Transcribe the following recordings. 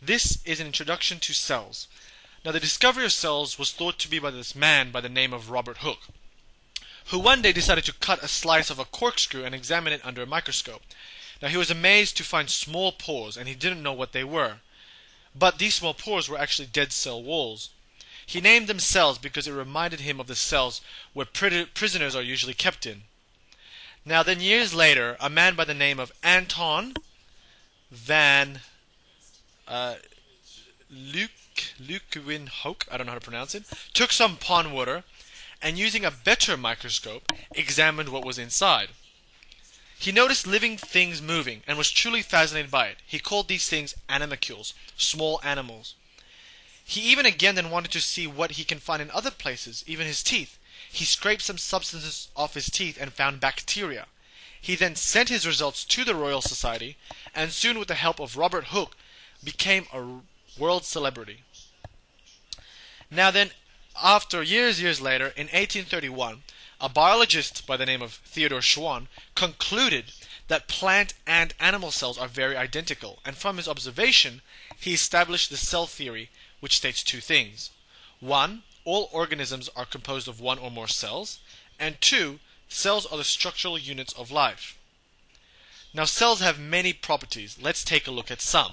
This is an introduction to cells. Now, the discovery of cells was thought to be by this man by the name of Robert Hooke, who one day decided to cut a slice of a corkscrew and examine it under a microscope. Now, he was amazed to find small pores, and he didn't know what they were. But these small pores were actually dead cell walls. He named them cells because it reminded him of the cells where prisoners are usually kept in. Now then, years later, a man by the name of Anton van Leeuwenhoek, I don't know how to pronounce it, took some pond water and using a better microscope examined what was inside. He noticed living things moving and was truly fascinated by it. He called these things animalcules, small animals. He even again then wanted to see what he can find in other places, even his teeth. He scraped some substances off his teeth and found bacteria. He then sent his results to the Royal Society, and soon with the help of Robert Hooke, became a world celebrity. Now then, after years later, in 1831, a biologist by the name of Theodor Schwann concluded that plant and animal cells are very identical, and from his observation, he established the cell theory, which states two things. One, all organisms are composed of one or more cells, and two, cells are the structural units of life. Now, cells have many properties. Let's take a look at some.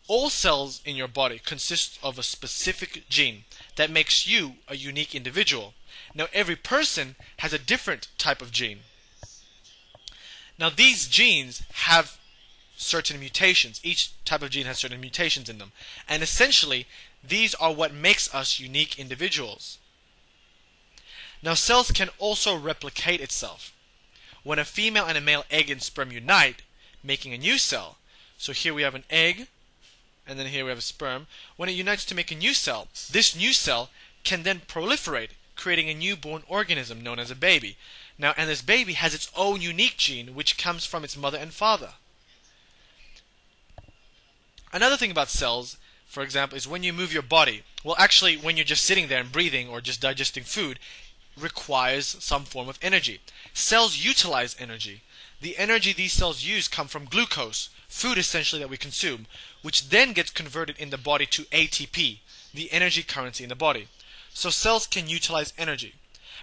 All cells in your body consist of a specific gene that makes you a unique individual. Now, every person has a different type of gene. Now, these genes have certain mutations. Each type of gene has certain mutations in them. And essentially, these are what makes us unique individuals. Now, cells can also replicate itself. When a female and a male egg and sperm unite, making a new cell, so here we have an egg, and then here we have a sperm. When it unites to make a new cell, this new cell can then proliferate, creating a newborn organism known as a baby. Now, and this baby has its own unique gene, which comes from its mother and father. Another thing about cells, for example, is when you move your body. Well, actually, when you're just sitting there and breathing or just digesting food, requires some form of energy. Cells utilize energy. The energy these cells use come from glucose, food essentially that we consume, which then gets converted in the body to ATP, the energy currency in the body. So cells can utilize energy.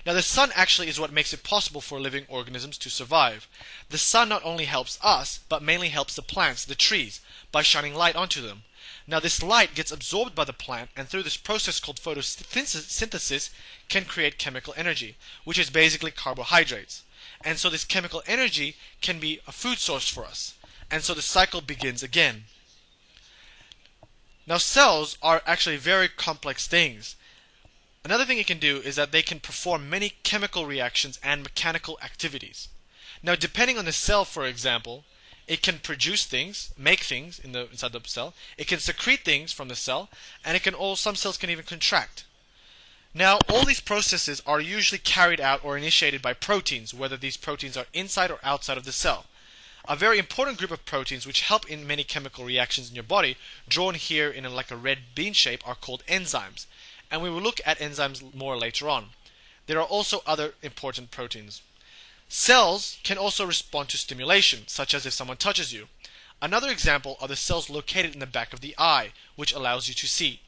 Now, the sun actually is what makes it possible for living organisms to survive. The sun not only helps us, but mainly helps the plants, the trees, by shining light onto them. Now, this light gets absorbed by the plant, and through this process called photosynthesis, can create chemical energy, which is basically carbohydrates. And so this chemical energy can be a food source for us. And so the cycle begins again. Now, cells are actually very complex things. Another thing it can do is that they can perform many chemical reactions and mechanical activities. Now, depending on the cell, for example, it can produce things, make things inside the cell. It can secrete things from the cell, and some cells can even contract. Now, all these processes are usually carried out or initiated by proteins, whether these proteins are inside or outside of the cell. A very important group of proteins which help in many chemical reactions in your body, drawn here in like a red bean shape, are called enzymes. And we will look at enzymes more later on. There are also other important proteins. Cells can also respond to stimulation, such as if someone touches you. Another example are the cells located in the back of the eye, which allows you to see.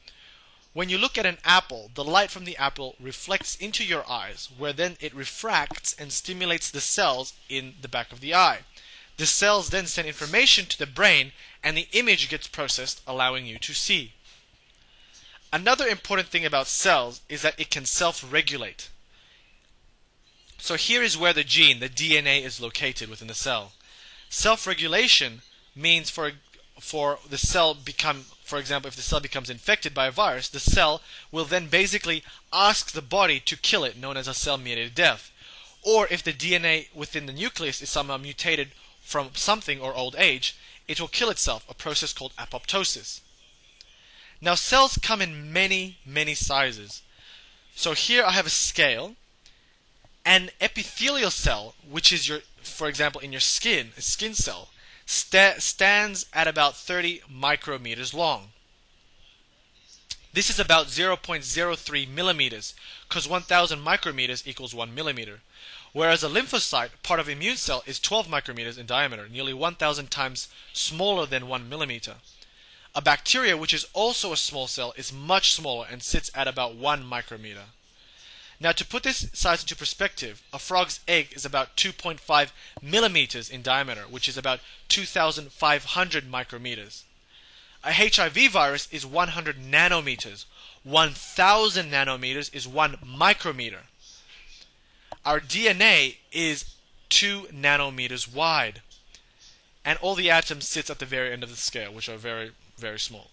When you look at an apple, the light from the apple reflects into your eyes, where then it refracts and stimulates the cells in the back of the eye. The cells then send information to the brain, and the image gets processed, allowing you to see. Another important thing about cells is that it can self-regulate. So here is where the gene, the DNA, is located within the cell. Self-regulation means for the cell for example, if the cell becomes infected by a virus, the cell will then basically ask the body to kill it, known as a cell-mediated death. Or if the DNA within the nucleus is somehow mutated from something or old age, it will kill itself, a process called apoptosis. Now, cells come in many, many sizes. So here I have a scale. An epithelial cell, which is for example, in your skin, a skin cell, stands at about 30 micrometers long. This is about 0.03 millimeters, because 1,000 micrometers equals 1 millimeter. Whereas a lymphocyte, part of an immune cell, is 12 micrometers in diameter, nearly 1,000 times smaller than 1 millimeter. A bacteria, which is also a small cell, is much smaller and sits at about 1 micrometer. Now, to put this size into perspective, a frog's egg is about 2.5 millimeters in diameter, which is about 2,500 micrometers. A HIV virus is 100 nanometers. 1,000 nanometers is 1 micrometer. Our DNA is 2 nanometers wide. And all the atoms sit at the very end of the scale, which are very, very small.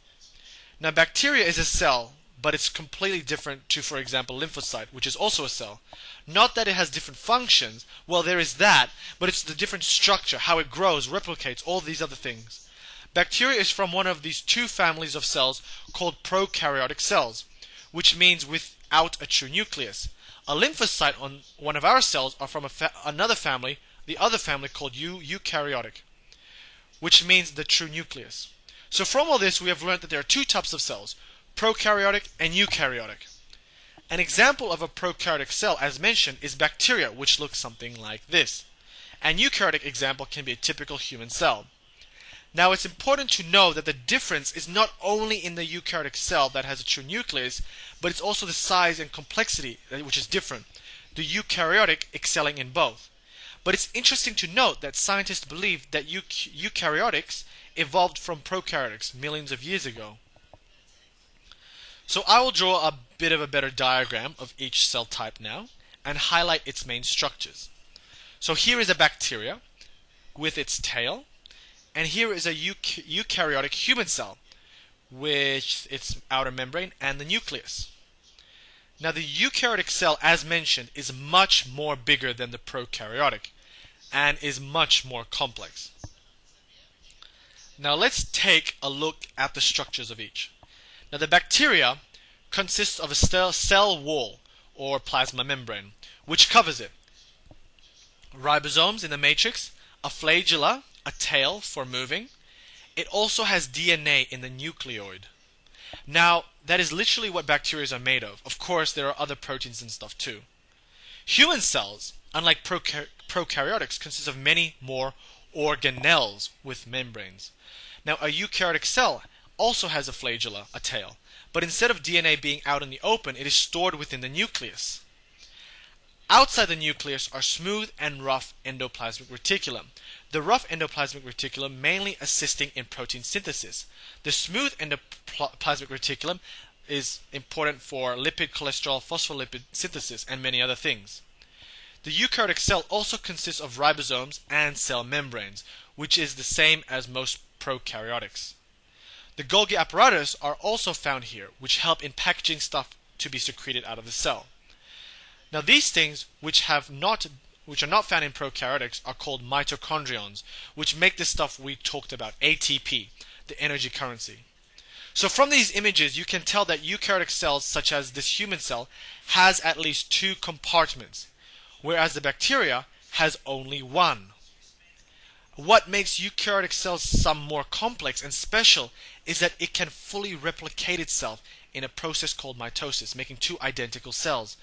Now, bacteria is a cell, but it's completely different to, for example, lymphocyte, which is also a cell. Not that it has different functions, well, there is that, but it's the different structure, how it grows, replicates, all these other things. Bacteria is from one of these two families of cells called prokaryotic cells, which means without a true nucleus. A lymphocyte on one of our cells are from another family, the other family called eukaryotic, which means the true nucleus. So from all this, we have learned that there are two types of cells, prokaryotic and eukaryotic. An example of a prokaryotic cell, as mentioned, is bacteria, which looks something like this. An eukaryotic example can be a typical human cell. Now, it's important to know that the difference is not only in the eukaryotic cell that has a true nucleus, but it's also the size and complexity, which is different. The eukaryotic excelling in both. But it's interesting to note that scientists believe that eukaryotics evolved from prokaryotics millions of years ago. So I will draw a bit of a better diagram of each cell type now and highlight its main structures. So here is a bacteria with its tail, and here is a eukaryotic human cell with its outer membrane and the nucleus. Now, the eukaryotic cell, as mentioned, is much more bigger than the prokaryotic and is much more complex. Now, let's take a look at the structures of each. Now, the bacteria consists of a cell wall or plasma membrane, which covers it. Ribosomes in the matrix, a flagella, a tail for moving. It also has DNA in the nucleoid. Now, that is literally what bacteria are made of. Of course, there are other proteins and stuff too. Human cells, unlike prokaryotics, consist of many more organelles with membranes. Now, a eukaryotic cell also has a flagella, a tail, but instead of DNA being out in the open, it is stored within the nucleus. Outside the nucleus are smooth and rough endoplasmic reticulum. The rough endoplasmic reticulum mainly assisting in protein synthesis. The smooth endoplasmic reticulum is important for lipid, cholesterol, phospholipid synthesis, and many other things. The eukaryotic cell also consists of ribosomes and cell membranes, which is the same as most prokaryotics. The Golgi apparatus are also found here, which help in packaging stuff to be secreted out of the cell. Now, these things which are not found in prokaryotics are called mitochondrions, which make the stuff we talked about, ATP, the energy currency. So from these images, you can tell that eukaryotic cells, such as this human cell, has at least two compartments, whereas the bacteria has only one. What makes eukaryotic cells some more complex and special is that it can fully replicate itself in a process called mitosis, making two identical cells.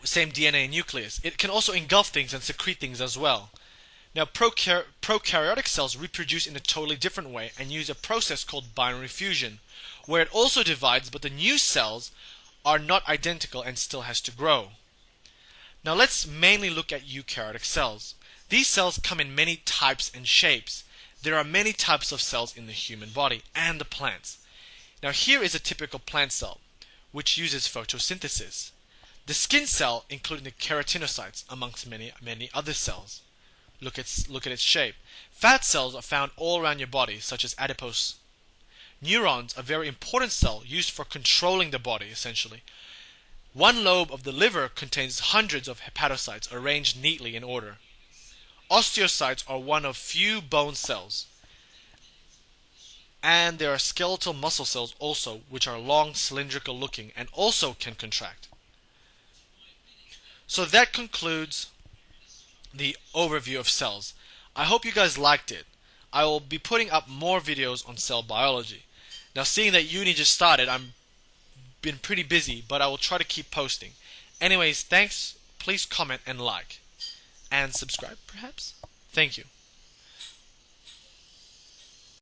Same DNA and nucleus. It can also engulf things and secrete things as well. Now, prokaryotic cells reproduce in a totally different way and use a process called binary fusion, where it also divides, but the new cells are not identical and still has to grow. Now, let's mainly look at eukaryotic cells. These cells come in many types and shapes. There are many types of cells in the human body and the plants. Now, here is a typical plant cell, which uses photosynthesis. The skin cell, including the keratinocytes, amongst many other cells. Look at its shape. Fat cells are found all around your body, such as adipose. Neurons, a very important cell used for controlling the body, essentially. One lobe of the liver contains hundreds of hepatocytes arranged neatly in order. Osteocytes are one of few bone cells. And there are skeletal muscle cells also, which are long, cylindrical looking and also can contract. So that concludes the overview of cells. I hope you guys liked it. I will be putting up more videos on cell biology. Now, seeing that uni just started, I've been pretty busy, but I will try to keep posting. Anyways, thanks. Please comment and like. And subscribe, perhaps? Thank you.